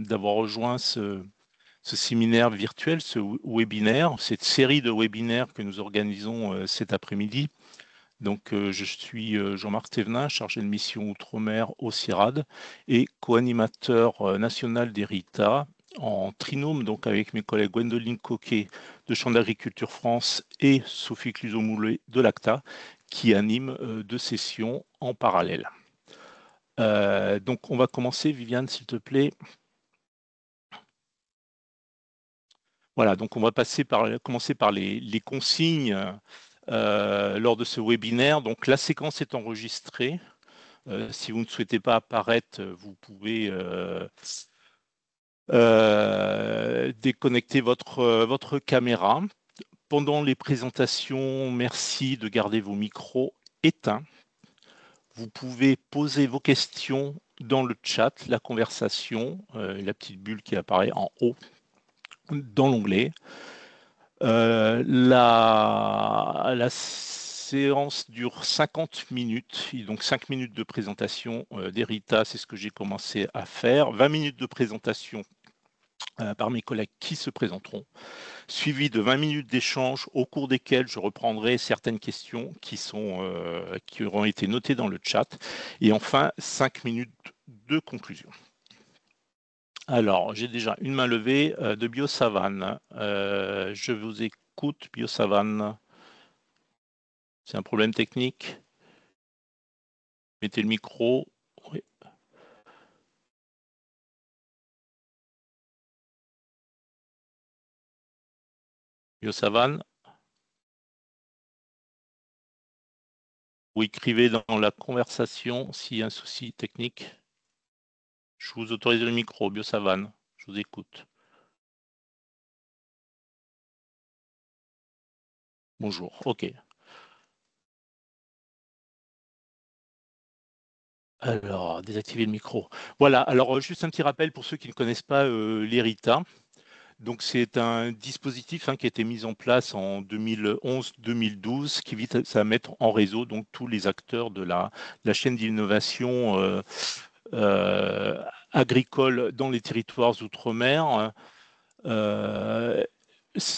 d'avoir rejoint ce séminaire virtuel, ce webinaire, cette série de webinaires que nous organisons cet après-midi. Donc, je suis Jean-Marc Thévenin, chargé de mission Outre-mer au CIRAD et co-animateur national d'Hérita en trinôme, donc avec mes collègues Gwendoline Coquet de Champ d'Agriculture France et Sophie Cluzot-Moulet de l'ACTA, qui animent 2 sessions en parallèle. Donc, on va commencer, Viviane, s'il te plaît. Voilà, donc on va commencer par les consignes lors de ce webinaire. Donc, la séquence est enregistrée. Si vous ne souhaitez pas apparaître, vous pouvez déconnecter votre caméra. Pendant les présentations, merci de garder vos micros éteints. Vous pouvez poser vos questions dans le chat, la conversation, la petite bulle qui apparaît en haut dans l'onglet. La séance dure 50 minutes, donc 5 minutes de présentation d'Hérita, c'est ce que j'ai commencé à faire, 20 minutes de présentation par mes collègues qui se présenteront, suivi de 20 minutes d'échange au cours desquels je reprendrai certaines questions qui auront été notées dans le chat, et enfin 5 minutes de conclusion. Alors, j'ai déjà une main levée de Biosavane. Je vous écoute, Biosavane. C'est un problème technique. Mettez le micro. Oui. Biosavane. Vous écrivez dans la conversation s'il y a un souci technique. Je vous autorise le micro, Biosavane. Je vous écoute. Bonjour, ok. Alors, désactiver le micro. Voilà, alors juste un petit rappel pour ceux qui ne connaissent pas l'Hérita. Donc, c'est un dispositif qui a été mis en place en 2011-2012 qui vise à mettre en réseau donc, tous les acteurs de la chaîne d'innovation agricole dans les territoires outre-mer.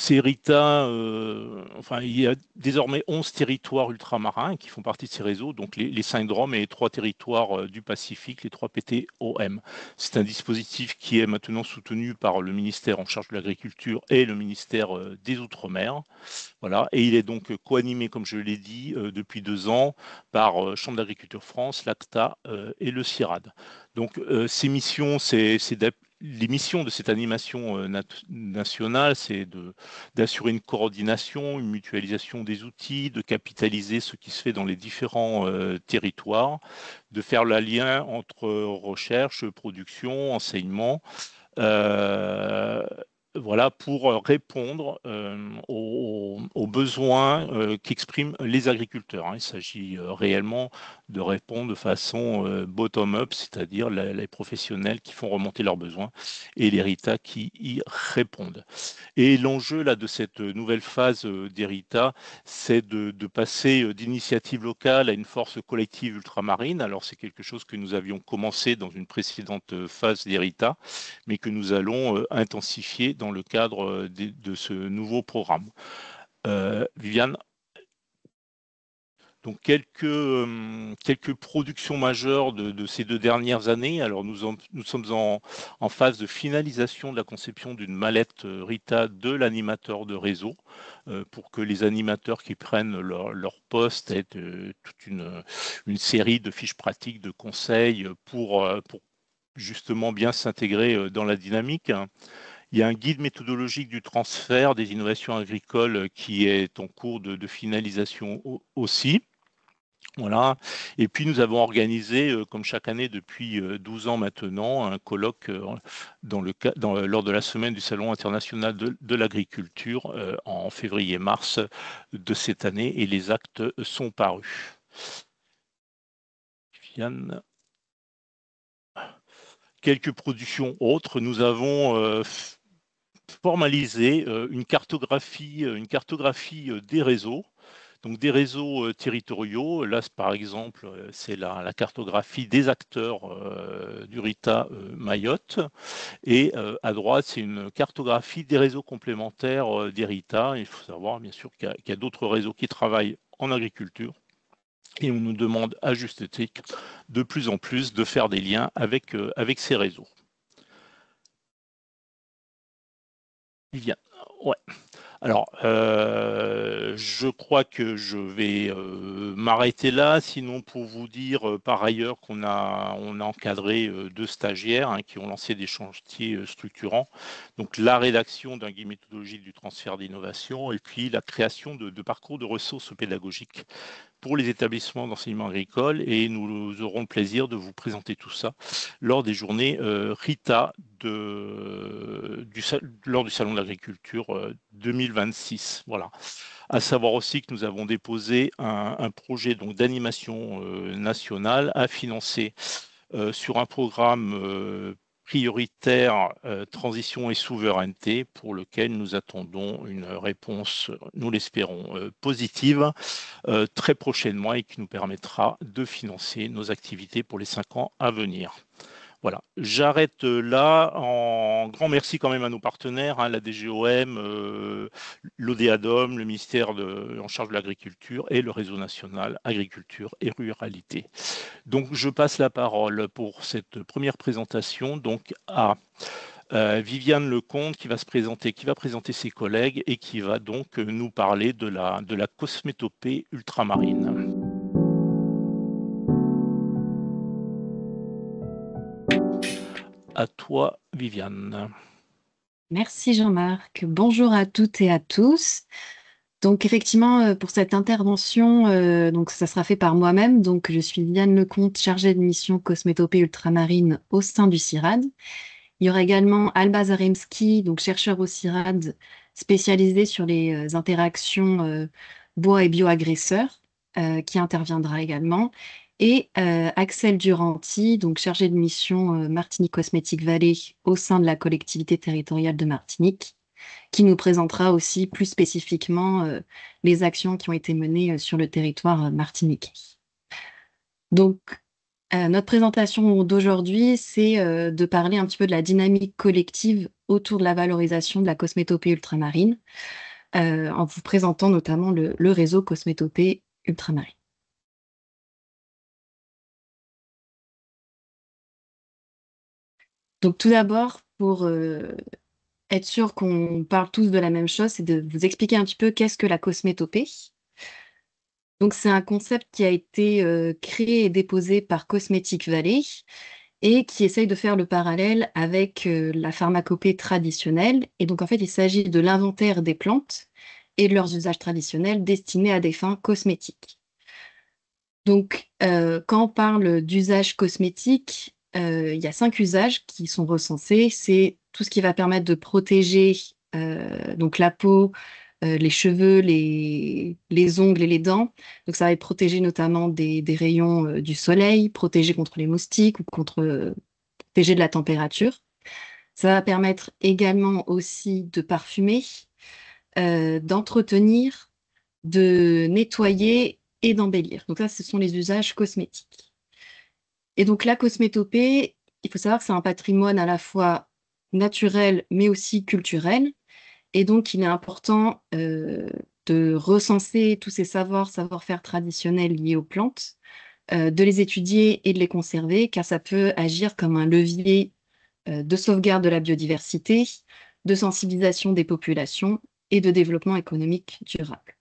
Hérita, il y a désormais 11 territoires ultramarins qui font partie de ces réseaux, donc les 5 DROM et les 3 territoires du Pacifique, les 3 PTOM. C'est un dispositif qui est maintenant soutenu par le ministère en charge de l'Agriculture et le ministère des Outre-mer. Voilà. Et il est donc co-animé, comme je l'ai dit, depuis 2 ans par Chambre d'Agriculture France, l'ACTA et le CIRAD. Donc, ces missions, les missions de cette animation nationale, c'est d'assurer une coordination, une mutualisation des outils, de capitaliser ce qui se fait dans les différents territoires, de faire le lien entre recherche, production, enseignement, voilà, pour répondre aux besoins qu'expriment les agriculteurs. Il s'agit réellement de répondre de façon bottom-up, c'est-à-dire les professionnels qui font remonter leurs besoins et l'Hérita qui y répondent. Et l'enjeu là de cette nouvelle phase d'Hérita, c'est de passer d'initiatives locales à une force collective ultramarine. Alors c'est quelque chose que nous avions commencé dans une précédente phase d'Hérita, mais que nous allons intensifier dans le cadre de ce nouveau programme. Viviane? Donc quelques productions majeures de ces 2 dernières années. Alors nous sommes en phase de finalisation de la conception d'une mallette Rita de l'animateur de réseau pour que les animateurs qui prennent leur poste aient toute une série de fiches pratiques, de conseils pour justement bien s'intégrer dans la dynamique. Il y a un guide méthodologique du transfert des innovations agricoles qui est en cours de finalisation aussi. Voilà. Et puis nous avons organisé, comme chaque année depuis 12 ans maintenant, un colloque lors de la semaine du Salon international de l'agriculture en février-mars de cette année, et les actes sont parus. Viviane. Quelques productions autres. Nous avons formalisé une cartographie des réseaux. Donc des réseaux territoriaux, là par exemple, c'est la cartographie des acteurs du RITA Mayotte. Et à droite, c'est une cartographie des réseaux complémentaires des RITA. Il faut savoir bien sûr qu'il y a d'autres réseaux qui travaillent en agriculture. Et on nous demande à juste titre de plus en plus de faire des liens avec ces réseaux. Viviane, ouais. Alors, je crois que je vais m'arrêter là. Sinon, pour vous dire par ailleurs on a encadré deux stagiaires qui ont lancé des chantiers structurants. Donc, la rédaction d'un guide méthodologique du transfert d'innovation et puis la création de parcours de ressources pédagogiques pour les établissements d'enseignement agricole et nous aurons le plaisir de vous présenter tout ça lors des journées RITA lors du Salon de l'Agriculture 2026. Voilà. À savoir aussi que nous avons déposé un projet donc d'animation nationale à financer sur un programme prioritaire transition et souveraineté pour lequel nous attendons une réponse, nous l'espérons, positive très prochainement et qui nous permettra de financer nos activités pour les 5 ans à venir. Voilà, j'arrête là. En grand merci quand même à nos partenaires, la DGOM, l'ODEADOM, le ministère en charge de l'agriculture et le réseau national agriculture et ruralité. Donc je passe la parole pour cette première présentation donc à Viviane Lecomte qui va présenter ses collègues et qui va donc nous parler de la cosmétopée ultramarine. À toi, Viviane. Merci Jean-Marc. Bonjour à toutes et à tous. Donc effectivement, pour cette intervention, donc ça sera fait par moi-même. Donc je suis Viviane Lecomte, chargée de mission cosmétopée ultramarine au sein du CIRAD. Il y aura également Alba Zaremski, donc chercheur au CIRAD, spécialisé sur les interactions bois et bioagresseurs, qui interviendra également. Et Axel Duranti, donc chargé de mission Martinique Cosmétique Vallée au sein de la collectivité territoriale de Martinique, qui nous présentera aussi plus spécifiquement les actions qui ont été menées sur le territoire martiniquais. Donc, notre présentation d'aujourd'hui, c'est de parler un petit peu de la dynamique collective autour de la valorisation de la cosmétopée ultramarine, en vous présentant notamment le réseau cosmétopée ultramarine. Donc tout d'abord, pour être sûr qu'on parle tous de la même chose, c'est de vous expliquer un petit peu qu'est-ce que la cosmétopée. Donc c'est un concept qui a été créé et déposé par Cosmétique Vallée et qui essaye de faire le parallèle avec la pharmacopée traditionnelle. Et donc en fait, il s'agit de l'inventaire des plantes et de leurs usages traditionnels destinés à des fins cosmétiques. Donc quand on parle d'usage cosmétique, il y a 5 usages qui sont recensés. C'est tout ce qui va permettre de protéger donc la peau, les cheveux, les ongles et les dents. Donc ça va être protégé notamment des rayons du soleil, protégé contre les moustiques ou protégé de la température. Ça va permettre également aussi de parfumer, d'entretenir, de nettoyer et d'embellir. Donc ça, ce sont les usages cosmétiques. Et donc la cosmétopée, il faut savoir que c'est un patrimoine à la fois naturel mais aussi culturel. Et donc il est important de recenser tous ces savoir-faire traditionnels liés aux plantes, de les étudier et de les conserver, car ça peut agir comme un levier de sauvegarde de la biodiversité, de sensibilisation des populations et de développement économique durable.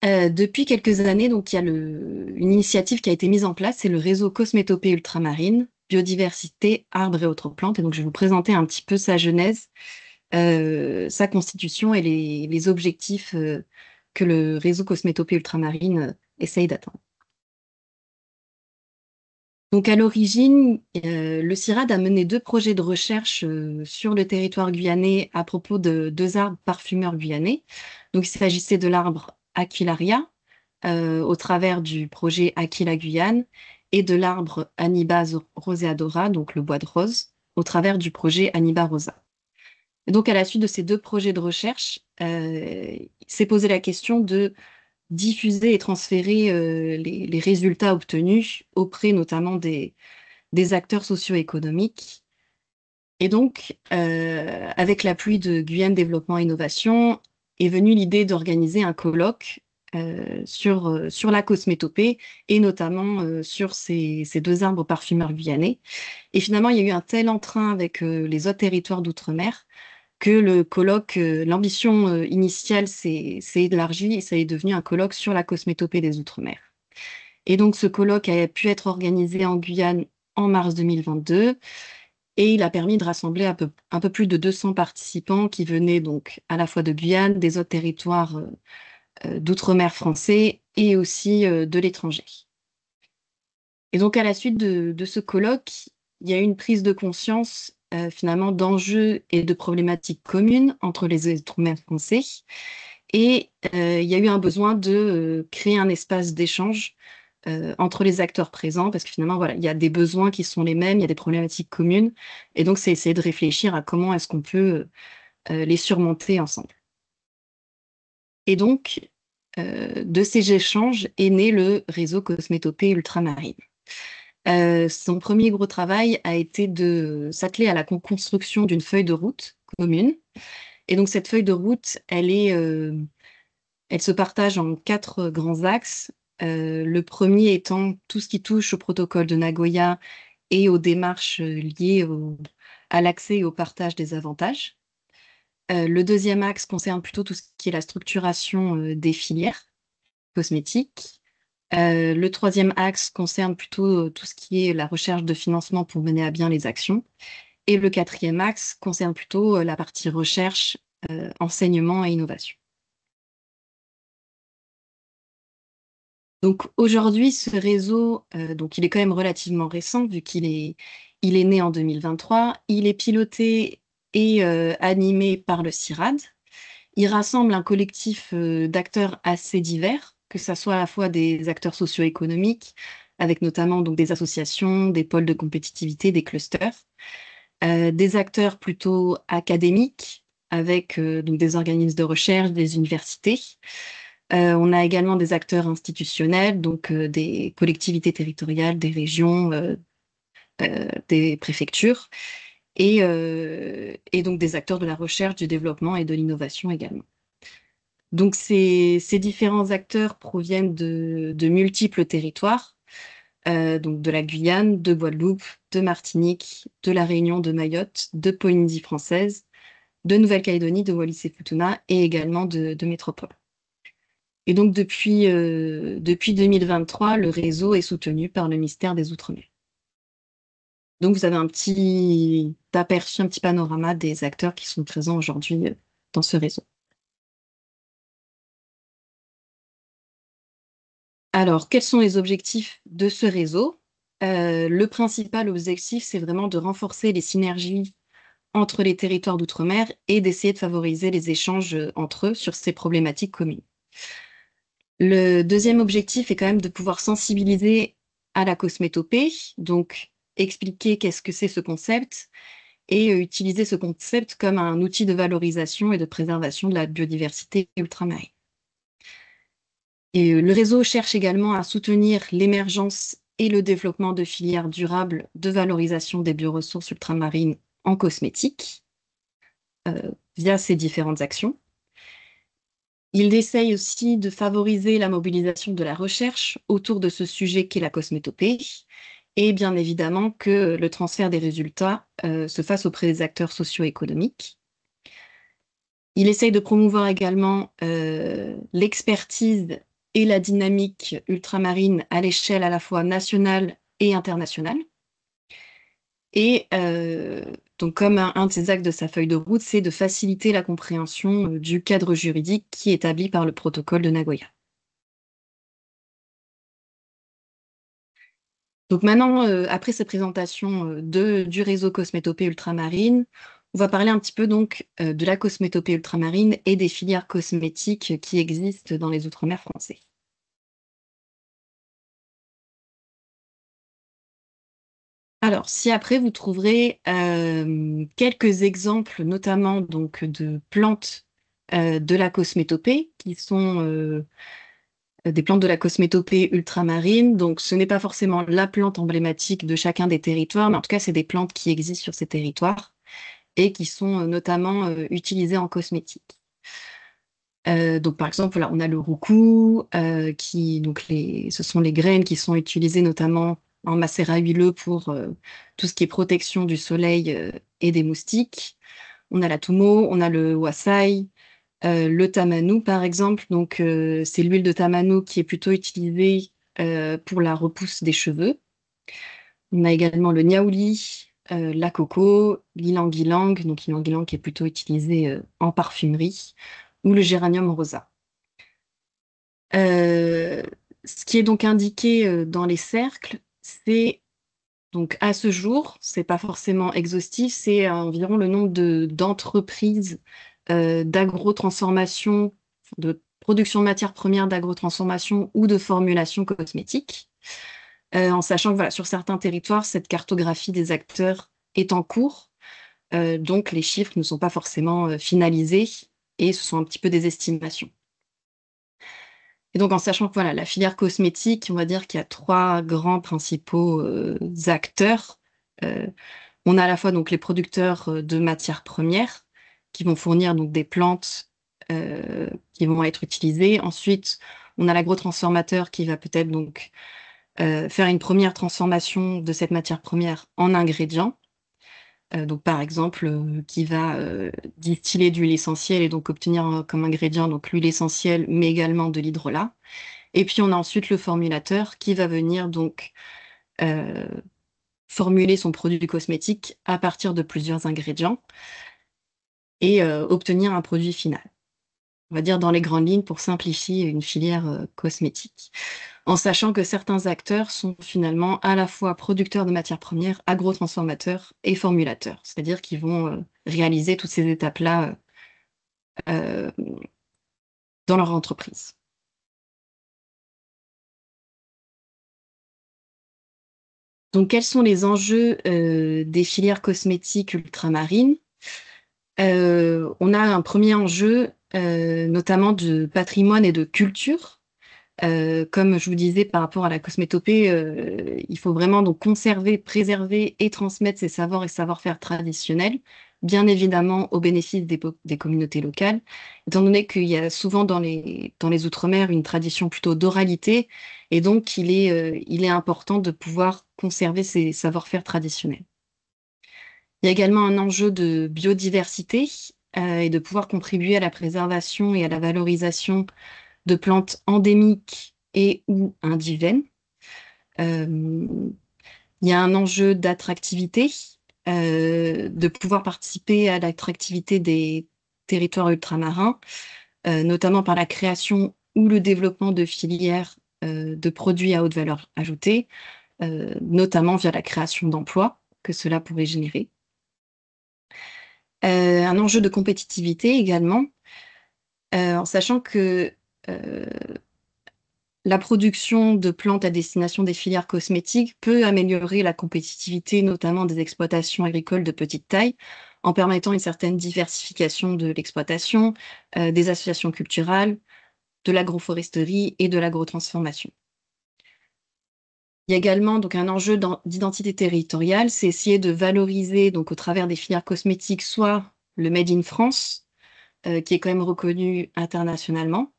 Depuis quelques années, donc, il y a une initiative qui a été mise en place, c'est le réseau Cosmétopée ultramarine, biodiversité, arbres et autres plantes. Et donc, je vais vous présenter un petit peu sa genèse, sa constitution et les objectifs que le réseau Cosmétopée ultramarine essaye d'atteindre. Donc, à l'origine, le CIRAD a mené 2 projets de recherche sur le territoire guyanais à propos de 2 arbres parfumeurs guyanais. Donc, il s'agissait de l'arbre Aquilaria, au travers du projet Aquila Guyane, et de l'arbre Aniba roseadora, donc le bois de rose, au travers du projet Aniba rosa. Et donc, à la suite de ces deux projets de recherche, il s'est posé la question de diffuser et transférer les résultats obtenus auprès notamment des acteurs socio-économiques. Et donc, avec l'appui de Guyane Développement et Innovation, est venue l'idée d'organiser un colloque sur la cosmétopée et notamment sur ces deux arbres parfumeurs guyanais. Et finalement, il y a eu un tel entrain avec les autres territoires d'outre-mer que le colloque, l'ambition initiale s'est élargie et ça est devenu un colloque sur la cosmétopée des Outre-mer. Et donc, ce colloque a pu être organisé en Guyane en mars 2022 et il a permis de rassembler un peu plus de 200 participants qui venaient donc à la fois de Guyane, des autres territoires d'outre-mer français et aussi de l'étranger. Et donc, à la suite de ce colloque, il y a eu une prise de conscience finalement d'enjeux et de problématiques communes entre les Outre-mer français. Et il y a eu un besoin de créer un espace d'échange entre les acteurs présents, parce que finalement, voilà, il y a des besoins qui sont les mêmes, il y a des problématiques communes. Et donc, c'est essayer de réfléchir à comment est-ce qu'on peut les surmonter ensemble. Et donc, de ces échanges est né le réseau Cosmétopée Ultramarine. Son premier gros travail a été de s'atteler à la construction d'une feuille de route commune. Et donc, cette feuille de route, elle se partage en 4 grands axes. Le premier étant tout ce qui touche au protocole de Nagoya et aux démarches liées à l'accès et au partage des avantages. Le deuxième axe concerne plutôt tout ce qui est la structuration des filières cosmétiques. Le troisième axe concerne plutôt tout ce qui est la recherche de financement pour mener à bien les actions. Et le quatrième axe concerne plutôt la partie recherche, enseignement et innovation. Donc aujourd'hui, ce réseau, donc il est quand même relativement récent vu il est né en 2023. Il est piloté et animé par le CIRAD. Il rassemble un collectif d'acteurs assez divers, que ce soit à la fois des acteurs socio-économiques, avec notamment donc, des associations, des pôles de compétitivité, des clusters, des acteurs plutôt académiques, avec donc, des organismes de recherche, des universités. On a également des acteurs institutionnels, donc des collectivités territoriales, des régions, des préfectures, et donc des acteurs de la recherche, du développement et de l'innovation également. Donc ces différents acteurs proviennent de multiples territoires, donc de la Guyane, de Guadeloupe, de Martinique, de la Réunion, de Mayotte, de Polynésie française, de Nouvelle-Calédonie, de Wallis-et-Futuna et également de métropole. Et donc depuis 2023, le réseau est soutenu par le ministère des Outre-mer. Donc vous avez un petit aperçu, un petit panorama des acteurs qui sont présents aujourd'hui dans ce réseau. Alors, quels sont les objectifs de ce réseau? Le principal objectif, c'est vraiment de renforcer les synergies entre les territoires d'outre-mer et d'essayer de favoriser les échanges entre eux sur ces problématiques communes. Le deuxième objectif est quand même de pouvoir sensibiliser à la cosmétopée, donc expliquer qu'est-ce que c'est ce concept et utiliser ce concept comme un outil de valorisation et de préservation de la biodiversité ultramarine. Et le réseau cherche également à soutenir l'émergence et le développement de filières durables de valorisation des bioressources ultramarines en cosmétique via ces différentes actions. Il essaye aussi de favoriser la mobilisation de la recherche autour de ce sujet qu'est la cosmétopée et bien évidemment que le transfert des résultats se fasse auprès des acteurs socio-économiques. Il essaye de promouvoir également l'expertise et la dynamique ultramarine à l'échelle à la fois nationale et internationale. Et donc, comme un de ses axes de sa feuille de route, c'est de faciliter la compréhension du cadre juridique qui est établi par le protocole de Nagoya. Donc maintenant, après cette présentation du réseau Cosmétopée Ultramarine, on va parler un petit peu donc de la cosmétopée ultramarine et des filières cosmétiques qui existent dans les Outre-mer français. Alors, si après vous trouverez quelques exemples, notamment donc de plantes de la cosmétopée, qui sont des plantes de la cosmétopée ultramarine. Donc, ce n'est pas forcément la plante emblématique de chacun des territoires, mais en tout cas, c'est des plantes qui existent sur ces territoires et qui sont notamment utilisées en cosmétique. Donc, par exemple, voilà, on a le roucou, ce sont les graines qui sont utilisées notamment en macérat huileux pour tout ce qui est protection du soleil et des moustiques. On a la tumo, on a le wasai, le tamanou, par exemple. Donc, c'est l'huile de tamanou qui est plutôt utilisée pour la repousse des cheveux. On a également le niaouli, la coco, l'ilang-ilang, donc l'ilang-ilang qui est plutôt utilisé en parfumerie, ou le géranium rosa. Euh, Ce qui est donc indiqué dans les cercles, c'est donc à ce jour, c'est pas forcément exhaustif, c'est environ le nombre d'entreprises d'agrotransformation, de production de matières premières d'agrotransformation ou de formulation cosmétique. En sachant que voilà, sur certains territoires, cette cartographie des acteurs est en cours, donc les chiffres ne sont pas forcément finalisés et ce sont un petit peu des estimations. Et donc, en sachant que voilà, la filière cosmétique, on va dire qu'il y a trois grands principaux acteurs. Euh, on a à la fois donc les producteurs de matières premières qui vont fournir donc des plantes qui vont être utilisées. Ensuite, on a l'agrotransformateur qui va peut-être donc faire une première transformation de cette matière première en ingrédients. Donc, par exemple, qui va distiller d'huile essentielle et donc obtenir comme ingrédient donc l'huile essentielle, mais également de l'hydrolat. Et puis, on a ensuite le formulateur qui va venir donc euh, formuler son produit cosmétique à partir de plusieurs ingrédients et obtenir un produit final. On va dire dans les grandes lignes pour simplifier une filière cosmétique. En sachant que certains acteurs sont finalement à la fois producteurs de matières premières, agrotransformateurs et formulateurs, c'est-à-dire qu'ils vont réaliser toutes ces étapes-là euh, dans leur entreprise. Donc, quels sont les enjeux des filières cosmétiques ultramarines? On a un premier enjeu, notamment de patrimoine et de culture. Comme je vous disais par rapport à la cosmétopée, il faut vraiment donc conserver, préserver et transmettre ces savoirs et savoir-faire traditionnels, bien évidemment au bénéfice des communautés locales, étant donné qu'il y a souvent dans les Outre-mer une tradition plutôt d'oralité, et donc il est important de pouvoir conserver ces savoir-faire traditionnels. Il y a également un enjeu de biodiversité et de pouvoir contribuer à la préservation et à la valorisation de plantes endémiques et ou indigènes. Euh, il y a un enjeu d'attractivité, de pouvoir participer à l'attractivité des territoires ultramarins, notamment par la création ou le développement de filières de produits à haute valeur ajoutée, notamment via la création d'emplois que cela pourrait générer. Un enjeu de compétitivité également, en sachant que euh, la production de plantes à destination des filières cosmétiques peut améliorer la compétitivité, notamment des exploitations agricoles de petite taille, en permettant une certaine diversification de l'exploitation, des associations culturelles, de l'agroforesterie et de l'agrotransformation. Il y a également donc un enjeu d'identité territoriale, c'est essayer de valoriser donc au travers des filières cosmétiques soit le Made in France, qui est quand même reconnu internationalement,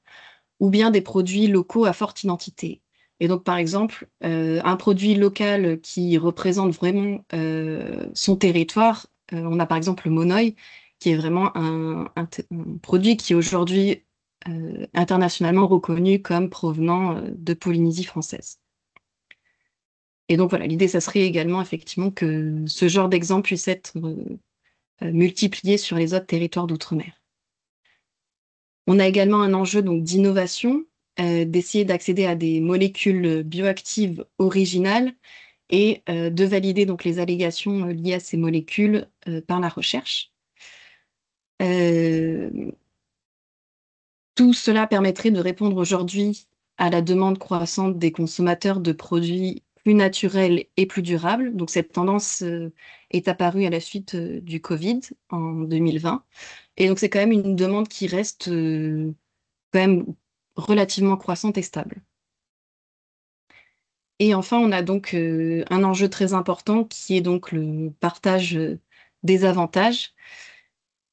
ou bien des produits locaux à forte identité. Et donc, par exemple, un produit local qui représente vraiment son territoire, on a par exemple le monoï, qui est vraiment un produit qui est aujourd'hui internationalement reconnu comme provenant de Polynésie française. Et donc voilà, l'idée, ça serait également effectivement que ce genre d'exemple puisse être multiplié sur les autres territoires d'outre-mer. On a également un enjeu donc d'innovation, d'essayer d'accéder à des molécules bioactives originales et de valider donc les allégations liées à ces molécules par la recherche. Euh, Tout cela permettrait de répondre aujourd'hui à la demande croissante des consommateurs de produits plus naturel et plus durable. Donc cette tendance est apparue à la suite du Covid en 2020. Et donc c'est quand même une demande qui reste quand même relativement croissante et stable. Et enfin, on a donc un enjeu très important qui est donc le partage des avantages.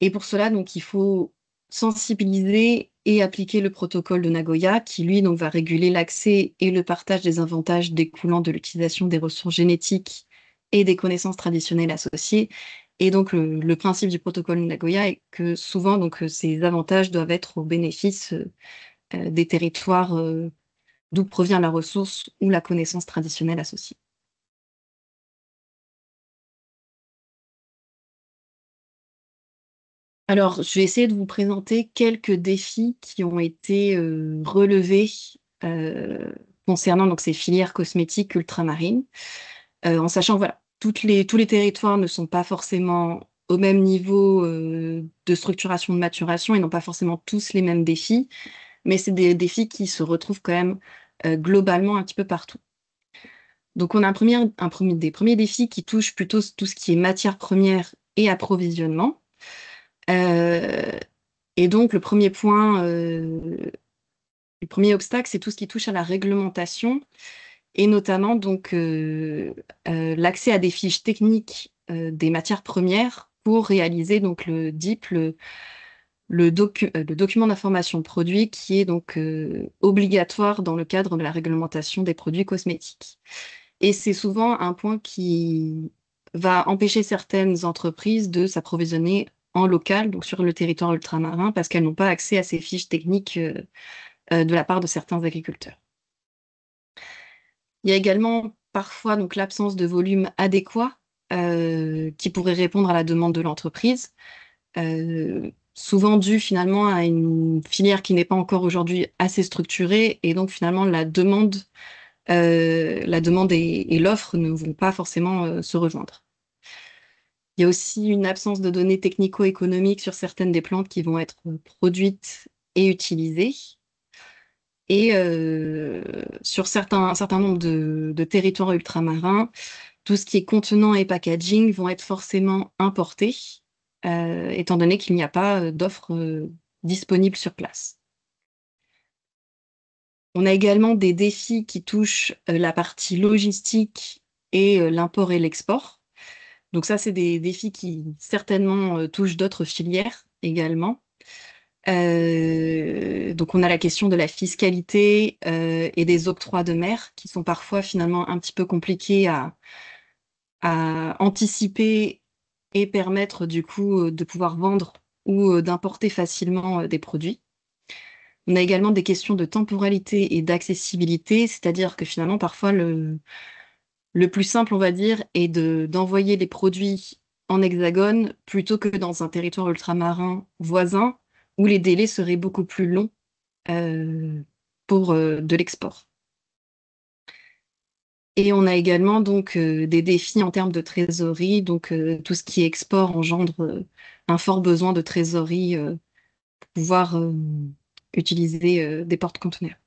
Et pour cela, donc, il faut sensibiliser et appliquer le protocole de Nagoya qui, lui, donc, va réguler l'accès et le partage des avantages découlant de l'utilisation des ressources génétiques et des connaissances traditionnelles associées. Et donc, le principe du protocole de Nagoya est que souvent, donc, ces avantages doivent être au bénéfice des territoires d'où provient la ressource ou la connaissance traditionnelle associée. Alors, je vais essayer de vous présenter quelques défis qui ont été relevés euh, concernant donc, ces filières cosmétiques ultramarines, en sachant que voilà, tous les territoires ne sont pas forcément au même niveau de structuration, de maturation et n'ont pas forcément tous les mêmes défis, mais c'est des défis qui se retrouvent quand même globalement un petit peu partout. Donc, on a des premiers défis qui touchent plutôt tout ce qui est matière première et approvisionnement. Euh, et donc, le premier obstacle, c'est tout ce qui touche à la réglementation et notamment donc l'accès à des fiches techniques des matières premières pour réaliser donc le DIP, le document d'information produit, qui est donc obligatoire dans le cadre de la réglementation des produits cosmétiques. Et c'est souvent un point qui va empêcher certaines entreprises de s'approvisionner en local, donc sur le territoire ultramarin, parce qu'elles n'ont pas accès à ces fiches techniques de la part de certains agriculteurs. Il y a également parfois donc l'absence de volume adéquat qui pourrait répondre à la demande de l'entreprise, souvent dû finalement à une filière qui n'est pas encore aujourd'hui assez structurée, et donc finalement la demande et l'offre ne vont pas forcément se rejoindre. Il y a aussi une absence de données technico-économiques sur certaines des plantes qui vont être produites et utilisées. Et sur un certain nombre de territoires ultramarins, tout ce qui est contenant et packaging vont être forcément importés, étant donné qu'il n'y a pas d'offres disponibles sur place. On a également des défis qui touchent la partie logistique et l'import et l'export. Donc ça, c'est des défis qui certainement touchent d'autres filières également. Donc on a la question de la fiscalité et des octrois de mer qui sont parfois finalement un petit peu compliqués à anticiper et permettre du coup de pouvoir vendre ou d'importer facilement des produits. On a également des questions de temporalité et d'accessibilité, c'est-à-dire que finalement parfois le plus simple, on va dire, est d'envoyer les produits en hexagone plutôt que dans un territoire ultramarin voisin où les délais seraient beaucoup plus longs pour de l'export. Et on a également donc des défis en termes de trésorerie. Donc tout ce qui est export engendre un fort besoin de trésorerie pour pouvoir utiliser des porte-conteneurs.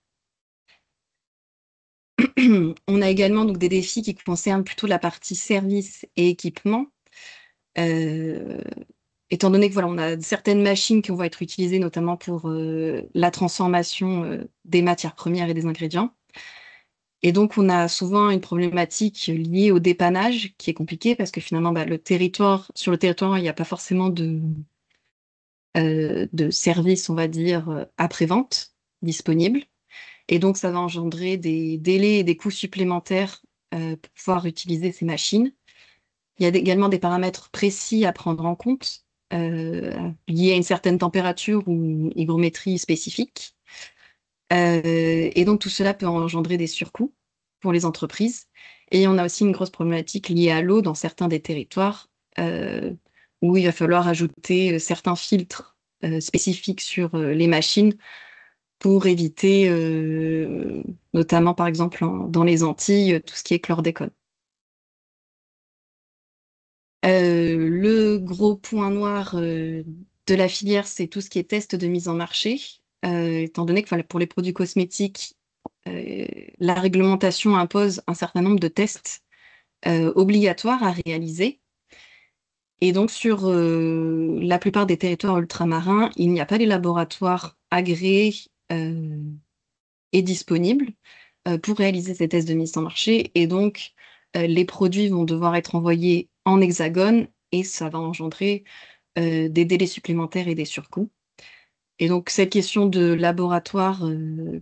On a également donc des défis qui concernent plutôt la partie services et équipements. Euh, Étant donné que voilà, on a certaines machines qui vont être utilisées notamment pour la transformation des matières premières et des ingrédients. Et donc, on a souvent une problématique liée au dépannage qui est compliquée parce que finalement, bah, sur le territoire, il n'y a pas forcément de service, on va dire, après-vente disponible. Et donc, ça va engendrer des délais et des coûts supplémentaires pour pouvoir utiliser ces machines. Il y a également des paramètres précis à prendre en compte liés à une certaine température ou une hygrométrie spécifique. Et donc, tout cela peut engendrer des surcoûts pour les entreprises. Et on a aussi une grosse problématique liée à l'eau dans certains des territoires euh, où il va falloir ajouter certains filtres spécifiques sur les machines pour éviter, notamment par exemple dans les Antilles, tout ce qui est chlordécone. Le gros point noir de la filière, c'est tout ce qui est test de mise en marché, étant donné que voilà, pour les produits cosmétiques, la réglementation impose un certain nombre de tests obligatoires à réaliser. Et donc, sur la plupart des territoires ultramarins, il n'y a pas les laboratoires agréés et disponibles pour réaliser ces tests de mise en marché. Et donc, les produits vont devoir être envoyés en hexagone et ça va engendrer des délais supplémentaires et des surcoûts. Et donc, cette question de laboratoire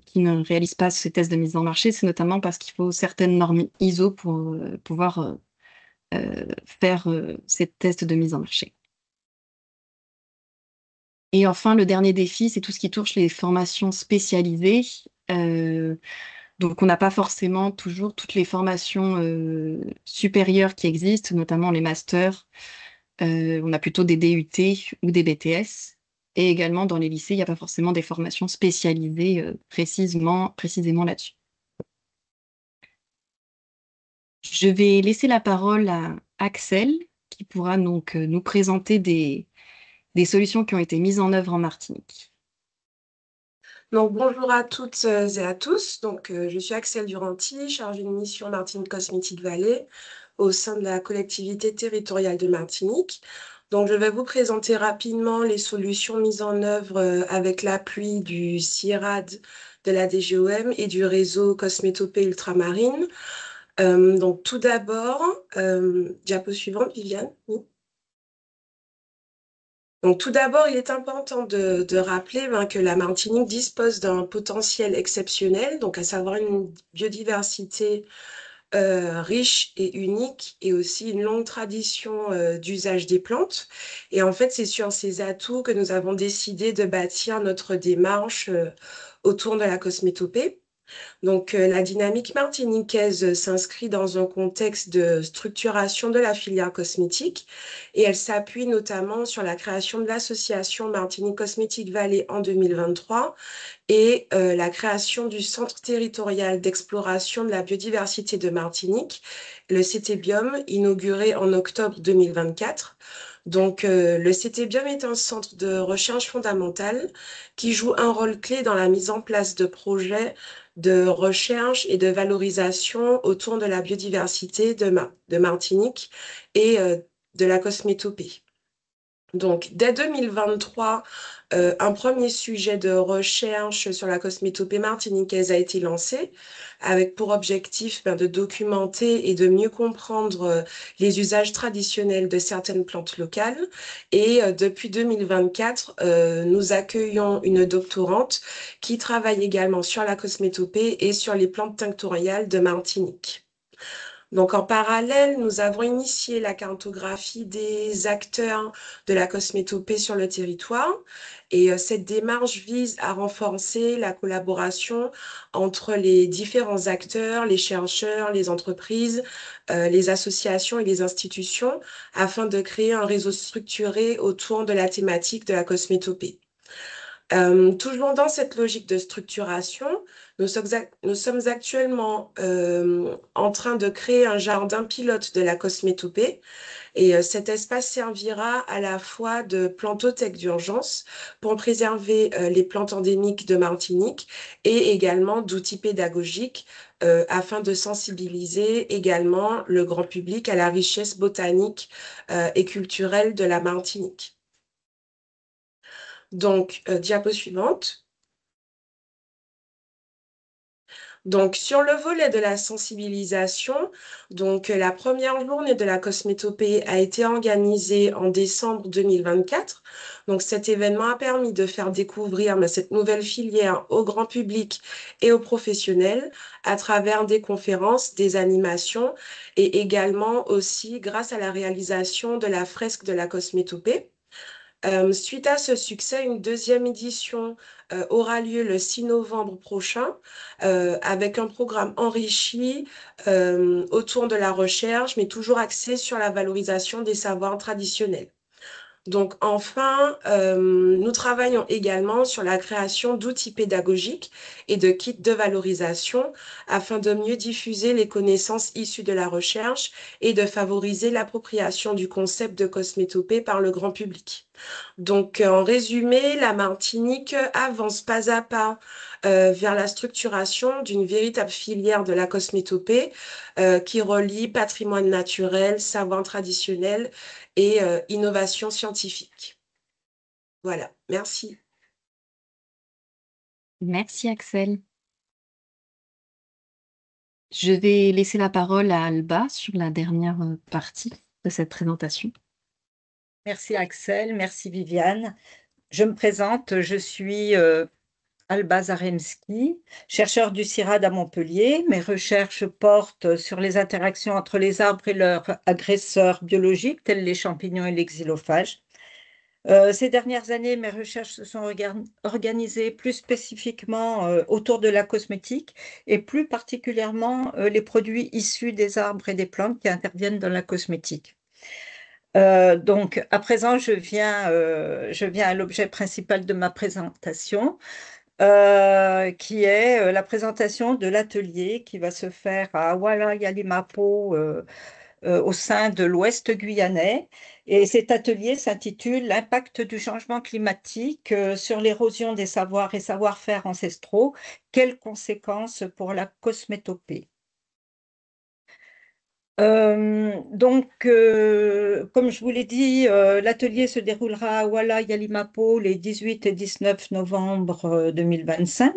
qui ne réalise pas ces tests de mise en marché, c'est notamment parce qu'il faut certaines normes ISO pour pouvoir faire ces tests de mise en marché. Et enfin, le dernier défi, c'est tout ce qui touche les formations spécialisées. Euh, donc, on n'a pas forcément toujours toutes les formations supérieures qui existent, notamment les masters. On a plutôt des DUT ou des BTS. Et également, dans les lycées, il n'y a pas forcément des formations spécialisées précisément là-dessus. Je vais laisser la parole à Axel, qui pourra donc nous présenter des solutions qui ont été mises en œuvre en Martinique. Donc, bonjour à toutes et à tous. Donc, je suis Axel Duranty, chargée de mission Martinique Cosmétique Vallée au sein de la collectivité territoriale de Martinique. Donc, je vais vous présenter rapidement les solutions mises en œuvre avec l'appui du CIRAD de la DGOM et du réseau Cosmétopée Ultramarine. Donc, tout d'abord, diapo suivante, Viviane. Oui. Donc, tout d'abord, il est important de rappeler que la Martinique dispose d'un potentiel exceptionnel, donc à savoir une biodiversité riche et unique et aussi une longue tradition d'usage des plantes. Et en fait, c'est sur ces atouts que nous avons décidé de bâtir notre démarche autour de la cosmétopée. Donc, la dynamique martiniquaise s'inscrit dans un contexte de structuration de la filière cosmétique et elle s'appuie notamment sur la création de l'association Martinique Cosmétique Vallée en 2023 et la création du Centre territorial d'exploration de la biodiversité de Martinique, le CTBiome, inauguré en octobre 2024. Donc, le CTBiome est un centre de recherche fondamentale qui joue un rôle clé dans la mise en place de projets de recherche et de valorisation autour de la biodiversité de Martinique et de la cosmétopée. Donc, dès 2023, un premier sujet de recherche sur la cosmétopée martiniquaise a été lancé, avec pour objectif de documenter et de mieux comprendre les usages traditionnels de certaines plantes locales. Et depuis 2024, nous accueillons une doctorante qui travaille également sur la cosmétopée et sur les plantes tinctoriales de Martinique. Donc, en parallèle, nous avons initié la cartographie des acteurs de la cosmétopée sur le territoire. Et cette démarche vise à renforcer la collaboration entre les différents acteurs, les chercheurs, les entreprises, les associations et les institutions, afin de créer un réseau structuré autour de la thématique de la cosmétopée. Toujours dans cette logique de structuration, nous sommes actuellement en train de créer un jardin pilote de la cosmétopée et cet espace servira à la fois de plantothèque d'urgence pour préserver les plantes endémiques de Martinique et également d'outils pédagogiques afin de sensibiliser également le grand public à la richesse botanique et culturelle de la Martinique. Donc, diapo suivante. Donc, sur le volet de la sensibilisation, donc la première journée de la cosmétopée a été organisée en décembre 2024. Donc, cet événement a permis de faire découvrir cette nouvelle filière au grand public et aux professionnels à travers des conférences, des animations et également aussi grâce à la réalisation de la fresque de la cosmétopée. Suite à ce succès, une deuxième édition aura lieu le 6 novembre prochain avec un programme enrichi autour de la recherche, mais toujours axé sur la valorisation des savoirs traditionnels. Donc enfin, nous travaillons également sur la création d'outils pédagogiques et de kits de valorisation afin de mieux diffuser les connaissances issues de la recherche et de favoriser l'appropriation du concept de cosmétopée par le grand public. Donc en résumé, la Martinique avance pas à pas vers la structuration d'une véritable filière de la cosmétopée qui relie patrimoine naturel, savoir traditionnel et innovation scientifique. Voilà, merci. Merci Axel. Je vais laisser la parole à Alba sur la dernière partie de cette présentation. Merci Axel, merci Viviane. Je me présente, je suis Alba Zaremski, chercheur du CIRAD à Montpellier. Mes recherches portent sur les interactions entre les arbres et leurs agresseurs biologiques, tels les champignons et les xylophages. Ces dernières années, mes recherches se sont organisées plus spécifiquement autour de la cosmétique et plus particulièrement les produits issus des arbres et des plantes qui interviennent dans la cosmétique. Donc, à présent, je viens à l'objet principal de ma présentation, qui est la présentation de l'atelier qui va se faire à Ouala Yalimapo, au sein de l'Ouest guyanais. Et cet atelier s'intitule L'impact du changement climatique sur l'érosion des savoirs et savoir-faire ancestraux. Quelles conséquences pour la cosmétopée? Comme je vous l'ai dit, l'atelier se déroulera à Ouala Yalimapo les 18 et 19 novembre 2025,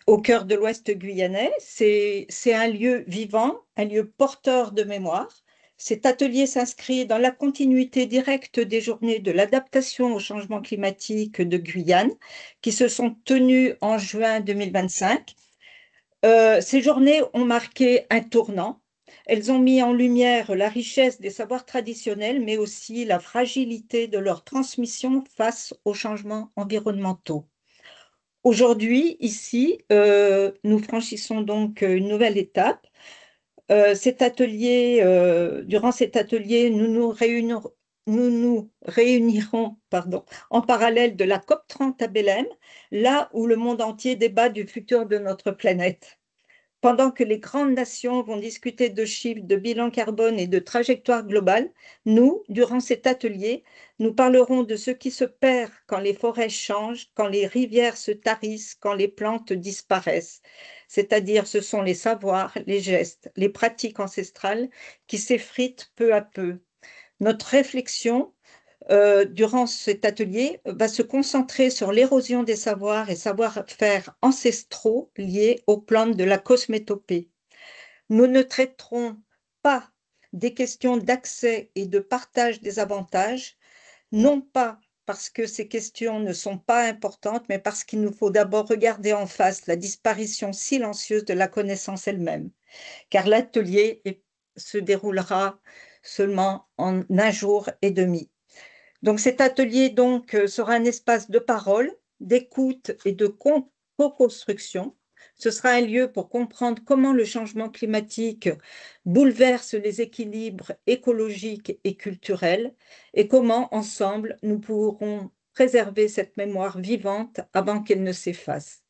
au cœur de l'Ouest guyanais. C'est un lieu vivant, un lieu porteur de mémoire. Cet atelier s'inscrit dans la continuité directe des journées de l'adaptation au changement climatique de Guyane, qui se sont tenues en juin 2025. Ces journées ont marqué un tournant. Elles ont mis en lumière la richesse des savoirs traditionnels, mais aussi la fragilité de leur transmission face aux changements environnementaux. Aujourd'hui, ici, nous franchissons donc une nouvelle étape. Durant cet atelier, nous nous réunirons en parallèle de la COP30 à Belém, là où le monde entier débat du futur de notre planète. Pendant que les grandes nations vont discuter de chiffres, de bilan carbone et de trajectoire globale, nous, durant cet atelier, nous parlerons de ce qui se perd quand les forêts changent, quand les rivières se tarissent, quand les plantes disparaissent. C'est-à-dire, ce sont les savoirs, les gestes, les pratiques ancestrales qui s'effritent peu à peu. Notre réflexion durant cet atelier va se concentrer sur l'érosion des savoirs et savoir-faire ancestraux liés aux plantes de la cosmétopée. Nous ne traiterons pas des questions d'accès et de partage des avantages, non pas parce que ces questions ne sont pas importantes, mais parce qu'il nous faut d'abord regarder en face la disparition silencieuse de la connaissance elle-même, car l'atelier se déroulera seulement en 1 jour et demi. Donc cet atelier sera un espace de parole, d'écoute et de co-construction. Ce sera un lieu pour comprendre comment le changement climatique bouleverse les équilibres écologiques et culturels et comment, ensemble, nous pourrons préserver cette mémoire vivante avant qu'elle ne s'efface.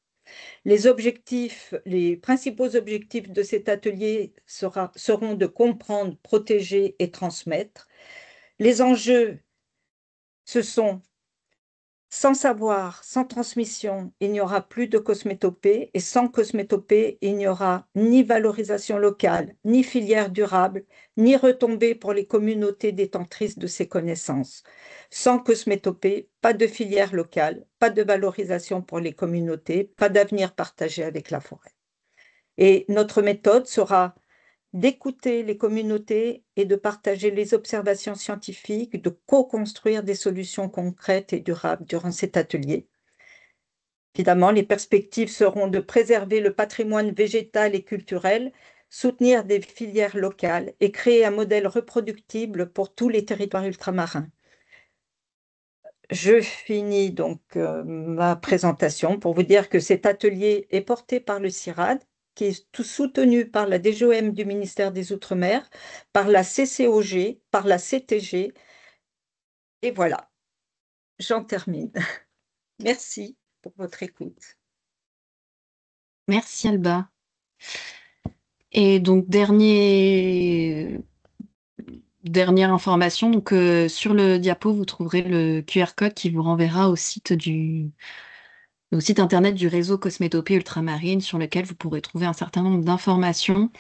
Les principaux objectifs de cet atelier seront de comprendre, protéger et transmettre. Les enjeux, ce sont sans savoir, sans transmission, il n'y aura plus de cosmétopée, et sans cosmétopée, il n'y aura ni valorisation locale, ni filière durable, ni retombée pour les communautés détentrices de ces connaissances. Sans cosmétopée, pas de filière locale, pas de valorisation pour les communautés, pas d'avenir partagé avec la forêt. Et notre méthode sera d'écouter les communautés et de partager les observations scientifiques, de co-construire des solutions concrètes et durables durant cet atelier. Évidemment, les perspectives seront de préserver le patrimoine végétal et culturel, soutenir des filières locales et créer un modèle reproductible pour tous les territoires ultramarins. Je finis donc ma présentation pour vous dire que cet atelier est porté par le CIRAD, qui est tout soutenu par la DGOM du ministère des Outre-mer, par la CCOG, par la CTG. Et voilà, j'en termine. Merci pour votre écoute. Merci Alba. Et donc, dernière information, sur le diapo, vous trouverez le QR code qui vous renverra au site au site internet du réseau Cosmétopée Ultramarine, sur lequel vous pourrez trouver un certain nombre d'informations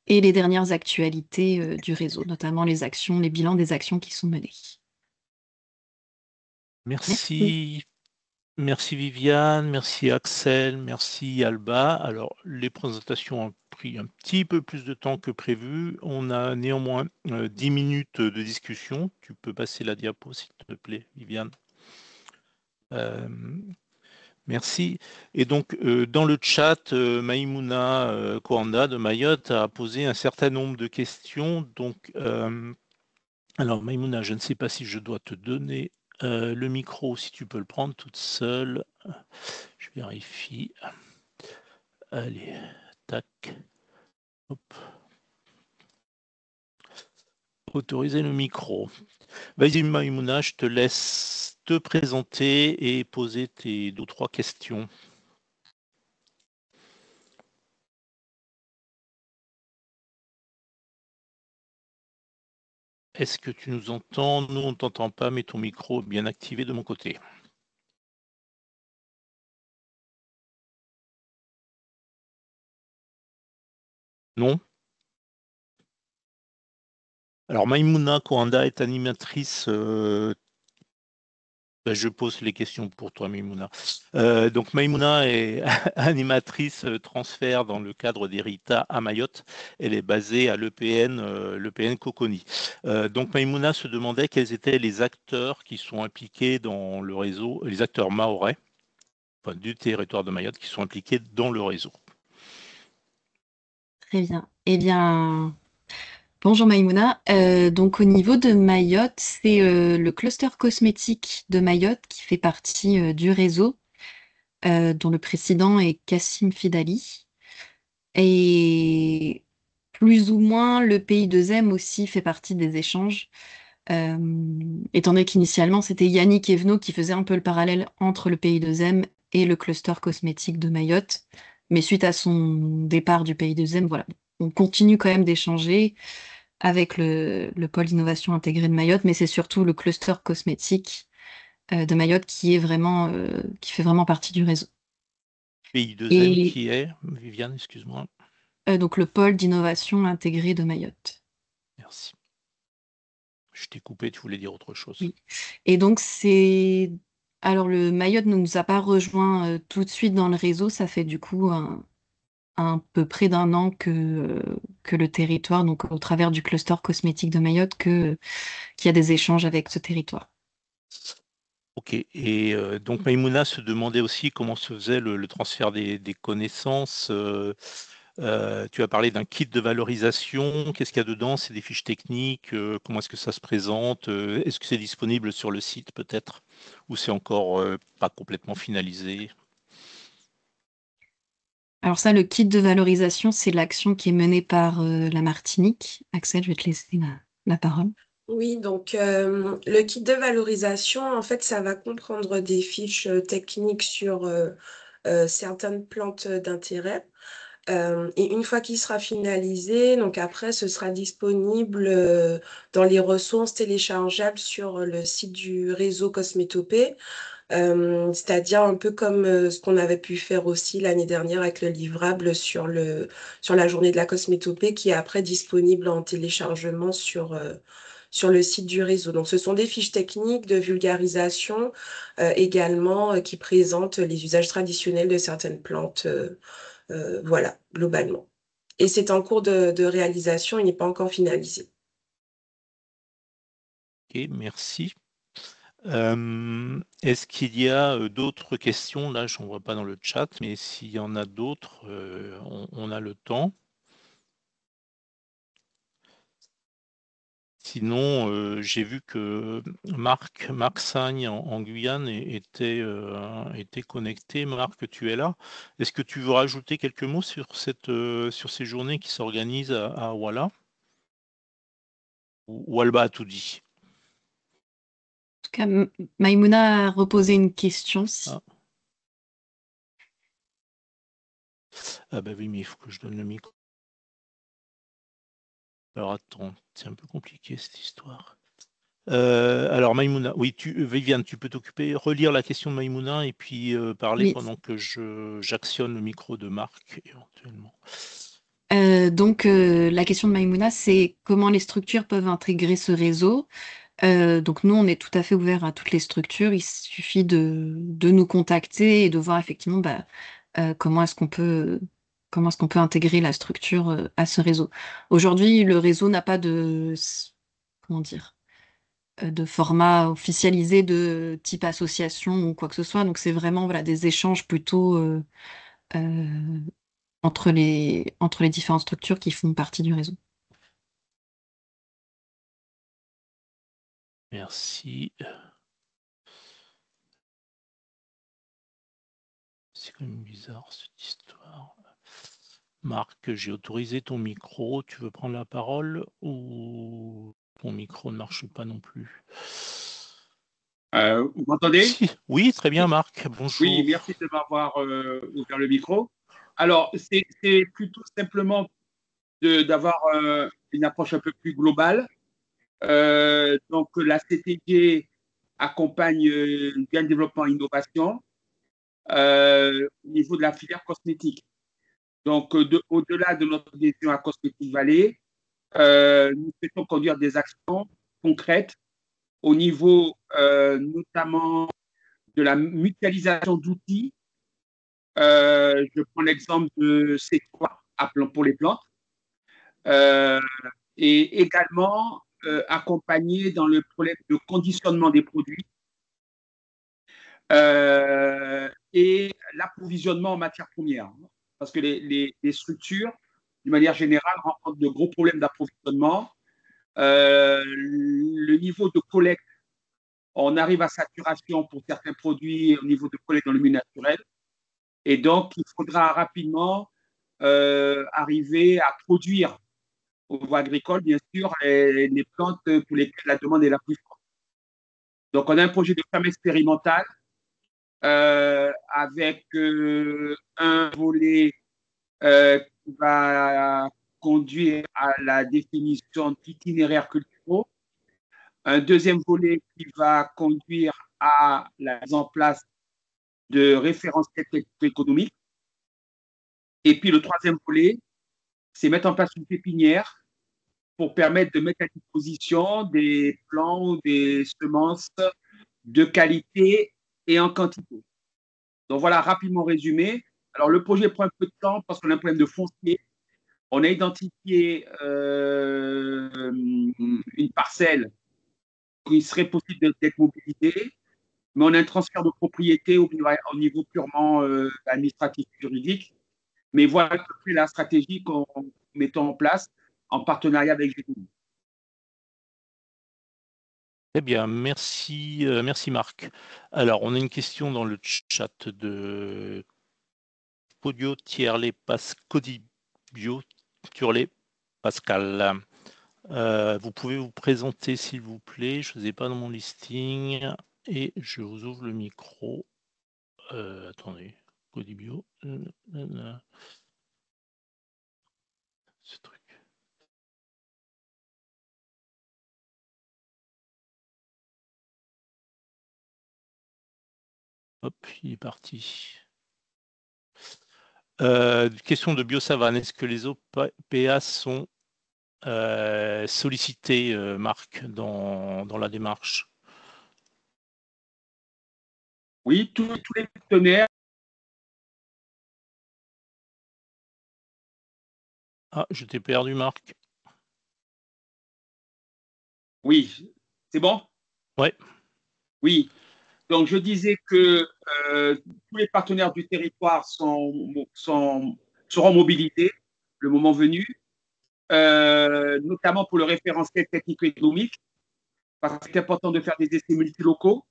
et les dernières actualités du réseau, notamment les actions, les bilans des actions qui sont menées. Merci. Merci Viviane, merci Axel, merci Alba. Alors, les présentations ont pris un petit peu plus de temps que prévu. On a néanmoins 10 minutes de discussion. Tu peux passer la diapo, s'il te plaît, Viviane. Merci. Et donc, dans le chat, Maïmouna Koanda de Mayotte a posé un certain nombre de questions. Donc, alors Maïmouna, je ne sais pas si je dois te donner le micro, si tu peux le prendre toute seule. Je vérifie. Allez, tac. Hop. Autoriser le micro. Vas-y Maïmouna, je te laisse te présenter et poser tes 2 ou 3 questions. Est-ce que tu nous entends? Nous, on ne t'entend pas, mais ton micro est bien activé de mon côté. Non? Alors, Maïmouna Koanda est animatrice. Je pose les questions pour toi, Maïmouna. Donc, Maïmouna est animatrice transfert dans le cadre d'Erita à Mayotte. Elle est basée à l'EPN Coconi. Donc, Maïmouna se demandait quels étaient les acteurs qui sont impliqués dans le réseau, les acteurs mahorais, enfin, du territoire de Mayotte, qui sont impliqués dans le réseau. Très bien. Eh bien, bonjour Maïmouna. Donc au niveau de Mayotte, c'est le cluster cosmétique de Mayotte qui fait partie du réseau, dont le président est Kassim Fidali. Et plus ou moins, le pays de Zem aussi fait partie des échanges, euh, étant donné qu'initialement, c'était Yannick Evenot qui faisait un peu le parallèle entre le pays de Zem et le cluster cosmétique de Mayotte. Mais suite à son départ du pays de Zem, voilà, on continue quand même d'échanger avec le pôle d'innovation intégrée de Mayotte, mais c'est surtout le cluster cosmétique de Mayotte qui fait vraiment partie du réseau. Pays de Zem Et qui est, Viviane, excuse-moi. donc le pôle d'innovation intégrée de Mayotte. Merci. Je t'ai coupé, tu voulais dire autre chose. Oui. Et donc alors le Mayotte ne nous a pas rejoint tout de suite dans le réseau, ça fait du coup un peu près d'un an que le territoire, donc au travers du cluster cosmétique de Mayotte, qu'il y a des échanges avec ce territoire. Ok, et donc Maïmouna se demandait aussi comment se faisait le transfert des connaissances. Tu as parlé d'un kit de valorisation. Qu'est-ce qu'il y a dedans? C'est des fiches techniques. Comment est-ce que ça se présente? Est-ce que c'est disponible sur le site peut-être? Ou c'est encore pas complètement finalisé? Alors ça, le kit de valorisation, c'est l'action qui est menée par la Martinique. Axel, je vais te laisser la parole. Oui, donc le kit de valorisation, en fait, ça va comprendre des fiches techniques sur certaines plantes d'intérêt. Et une fois qu'il sera finalisé, donc après, ce sera disponible dans les ressources téléchargeables sur le site du réseau Cosmétopée, c'est-à-dire un peu comme ce qu'on avait pu faire aussi l'année dernière avec le livrable sur la journée de la Cosmétopée, qui est après disponible en téléchargement sur le site du réseau. Donc, ce sont des fiches techniques de vulgarisation également qui présentent les usages traditionnels de certaines plantes. Voilà, globalement. Et c'est en cours de réalisation, il n'est pas encore finalisé. Ok, merci. Est-ce qu'il y a d'autres questions? Là, je n'en vois pas dans le chat, mais s'il y en a d'autres, on a le temps. Sinon, j'ai vu que Marc Sagne en Guyane était connecté. Marc, tu es là. Est-ce que tu veux rajouter quelques mots sur sur ces journées qui s'organisent à Ouala? Ou Alba a tout dit? En tout cas, Maïmouna a reposé une question. Ah. Ah bah oui, mais il faut que je donne le micro. Alors attends, c'est un peu compliqué cette histoire. Alors Maïmouna, oui, Viviane, tu peux t'occuper, relire la question de Maïmouna et puis parler Oui. pendant que j'actionne le micro de Marc éventuellement. Donc, la question de Maïmouna, c'est comment les structures peuvent intégrer ce réseau. Donc, nous, on est tout à fait ouvert à toutes les structures. Il suffit de nous contacter et de voir effectivement comment est-ce qu'on peut, intégrer la structure à ce réseau. Aujourd'hui, le réseau n'a pas comment dire, de format officialisé de type association ou quoi que ce soit. Donc, c'est vraiment voilà, des échanges plutôt euh, entre les différentes structures qui font partie du réseau. Merci. C'est quand même bizarre cette histoire. Marc, j'ai autorisé ton micro. Tu veux prendre la parole ou ton micro ne marche pas non plus? Vous m'entendez? Si. Oui, très bien, Marc. Bonjour. Oui, merci de m'avoir ouvert le micro. Alors, c'est plutôt simplement d'avoir une approche un peu plus globale. Donc, la CTG accompagne bien le développement et l'innovation au niveau de la filière cosmétique. Donc, au-delà de notre adhésion à Cosmétique Vallée, nous souhaitons conduire des actions concrètes au niveau notamment de la mutualisation d'outils. Je prends l'exemple de C3 pour les plantes et également accompagner dans le problème de conditionnement des produits et l'approvisionnement en matières premières. Parce que les structures, d'une manière générale, rencontrent de gros problèmes d'approvisionnement. Le niveau de collecte, on arrive à saturation pour certains produits au niveau de collecte dans le milieu naturel. Et donc, il faudra rapidement arriver à produire au niveau agricole, bien sûr, les plantes pour lesquelles la demande est la plus forte. Donc, on a un projet de ferme expérimentale avec un volet qui va conduire à la définition d'itinéraires culturaux, un deuxième volet qui va conduire à la mise en place de référentiels économiques, et puis le troisième volet, c'est mettre en place une pépinière pour permettre de mettre à disposition des plants ou des semences de qualité et en quantité. Donc voilà, rapidement résumé. Alors le projet prend un peu de temps parce qu'on a un problème de foncier. On a identifié une parcelle qui serait possible d'être mobilisée, mais on a un transfert de propriété au niveau purement administratif juridique. Mais voilà à peu près la stratégie qu'on met en place en partenariat avec GTI. Très bien, merci, merci Marc. Alors, on a une question dans le chat de Podio Tierlé Codibio Turlé Pascal. Vous pouvez vous présenter s'il vous plaît, je ne vous ai pas dans mon listing et je vous ouvre le micro. Attendez, Codibio. Ce truc. Hop, il est parti. Question de Biosavane. Est-ce que les OPA sont sollicités, Marc, dans la démarche? Oui, tous les partenaires. Ah, je t'ai perdu, Marc. Oui, c'est bon? Ouais. Oui. Donc, je disais que tous les partenaires du territoire seront mobilisés le moment venu, notamment pour le référentiel technico-économique, parce que c'est important de faire des essais multilocaux.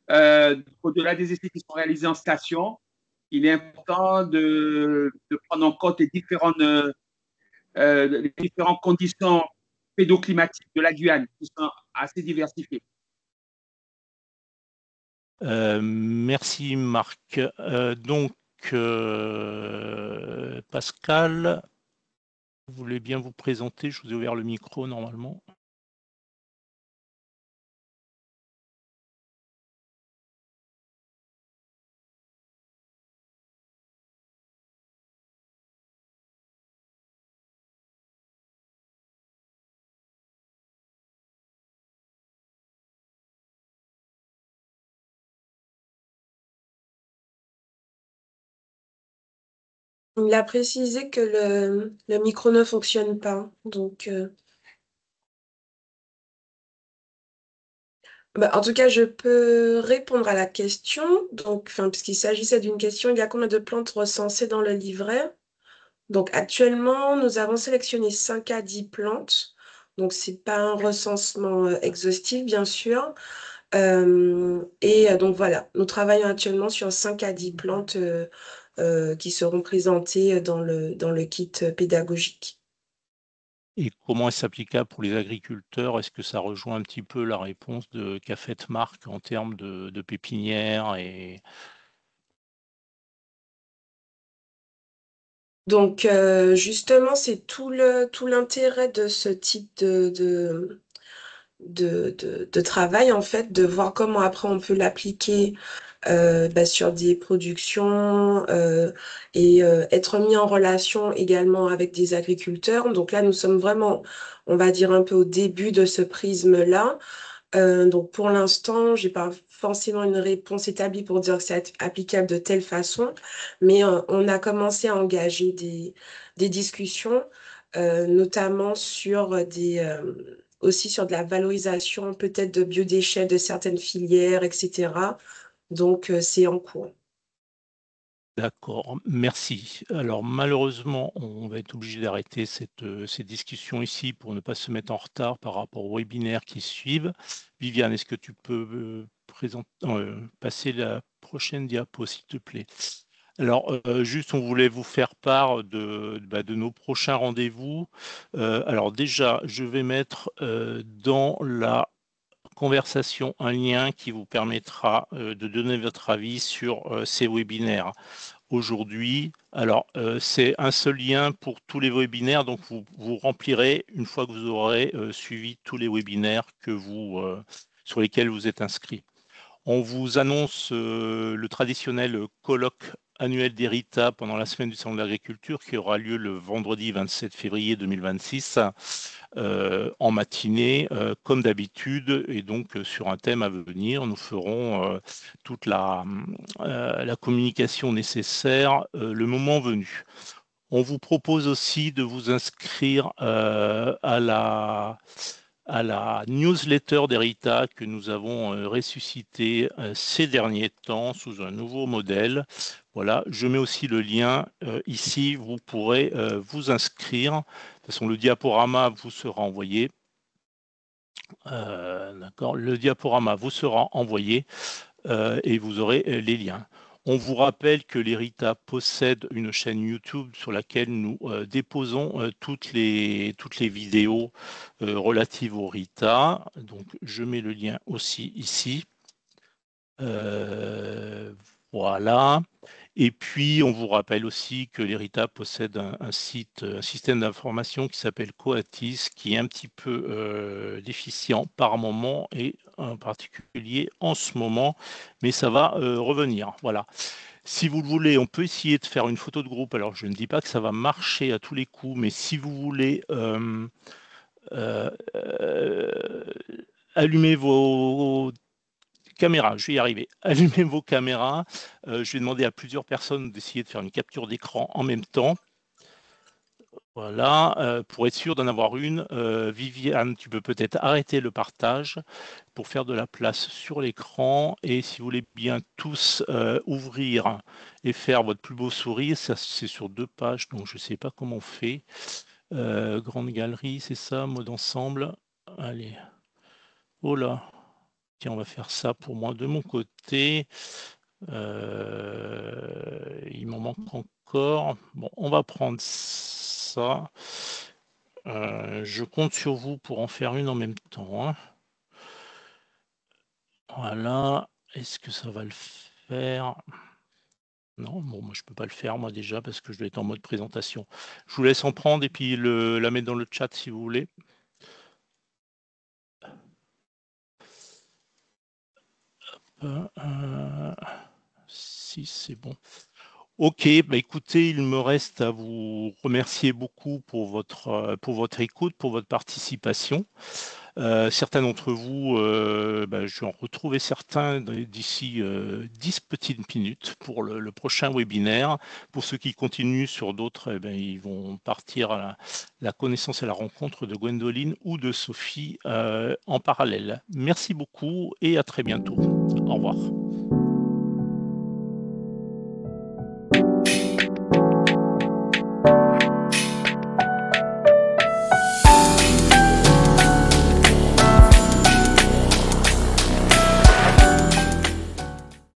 Au-delà des essais qui sont réalisés en station, il est important de prendre en compte les différentes conditions pédoclimatiques de la Guyane, qui sont assez diversifiées. Merci Marc. Donc, Pascal, vous voulez bien vous présenter? Je vous ai ouvert le micro normalement. Il a précisé que le micro ne fonctionne pas. Donc, en tout cas, je peux répondre à la question. Donc, puisqu'il s'agissait d'une question, il y a combien de plantes recensées dans le livret? Donc, actuellement, nous avons sélectionné 5 à 10 plantes. Donc, ce n'est pas un recensement exhaustif, bien sûr. Donc, voilà, nous travaillons actuellement sur 5 à 10 plantes qui seront présentées dans le kit pédagogique. Et comment est-ce applicable pour les agriculteurs? Est-ce que ça rejoint un petit peu la réponse qu'a faite Marc en termes de pépinière et... Donc, justement, c'est tout l'intérêt de ce type de travail, en fait, de voir comment après on peut l'appliquer sur des productions et être mis en relation également avec des agriculteurs. Donc là, nous sommes vraiment, on va dire, un peu au début de ce prisme-là. Donc pour l'instant, j'ai pas forcément une réponse établie pour dire que c'est applicable de telle façon, mais on a commencé à engager des discussions, notamment sur aussi sur de la valorisation peut-être de biodéchets de certaines filières, etc. Donc c'est en cours. D'accord, merci. Alors malheureusement, on va être obligé d'arrêter cette discussion ici pour ne pas se mettre en retard par rapport aux webinaires qui suivent. Viviane, est-ce que tu peux passer la prochaine diapo, s'il te plaît? Alors, juste, on voulait vous faire part de nos prochains rendez-vous. Alors déjà, je vais mettre dans la conversation un lien qui vous permettra de donner votre avis sur ces webinaires. Aujourd'hui, alors c'est un seul lien pour tous les webinaires, donc vous remplirez une fois que vous aurez suivi tous les webinaires sur lesquels vous êtes inscrit. On vous annonce le traditionnel colloque annuel d'Erita pendant la semaine du Salon de l'Agriculture qui aura lieu le vendredi 27 février 2026 en matinée, comme d'habitude, et donc sur un thème à venir. Nous ferons toute la communication nécessaire le moment venu. On vous propose aussi de vous inscrire à la newsletter d'Erita que nous avons ressuscité ces derniers temps sous un nouveau modèle. Voilà, je mets aussi le lien ici, vous pourrez vous inscrire. De toute façon, le diaporama vous sera envoyé. D'accord, le diaporama vous sera envoyé et vous aurez les liens. On vous rappelle que l'Erita possède une chaîne YouTube sur laquelle nous déposons toutes les vidéos relatives au RITA. Donc, je mets le lien aussi ici. Voilà. Et puis, on vous rappelle aussi que l'Erita possède un système d'information qui s'appelle Coatis, qui est un petit peu déficient par moment et en particulier en ce moment, mais ça va revenir. Voilà. Si vous le voulez, on peut essayer de faire une photo de groupe. Alors, je ne dis pas que ça va marcher à tous les coups, mais si vous voulez allumer vos caméras, je vais y arriver. Allumez vos caméras. Je vais demander à plusieurs personnes d'essayer de faire une capture d'écran en même temps. Voilà, pour être sûr d'en avoir une. Viviane, tu peux peut-être arrêter le partage pour faire de la place sur l'écran. Et si vous voulez bien tous ouvrir et faire votre plus beau sourire, ça c'est sur 2 pages, donc je ne sais pas comment on fait. Grande galerie, c'est ça, mode ensemble. Allez. Oh là. Tiens, on va faire ça pour moi de mon côté. Il m'en manque encore. Bon, on va prendre ça. Je compte sur vous pour en faire une en même temps. Hein. Voilà. Est-ce que ça va le faire? Non, bon, moi je peux pas le faire moi déjà parce que je dois être en mode présentation. Je vous laisse en prendre et puis la mettre dans le chat si vous voulez. Si c'est bon. Ok, bah écoutez, il me reste à vous remercier beaucoup pour votre écoute, pour votre participation. Certains d'entre vous, je vais en retrouver certains d'ici 10 petites minutes pour le prochain webinaire. Pour ceux qui continuent sur d'autres, ils vont partir à la connaissance et la rencontre de Gwendoline ou de Sophie en parallèle. Merci beaucoup et à très bientôt. Au revoir.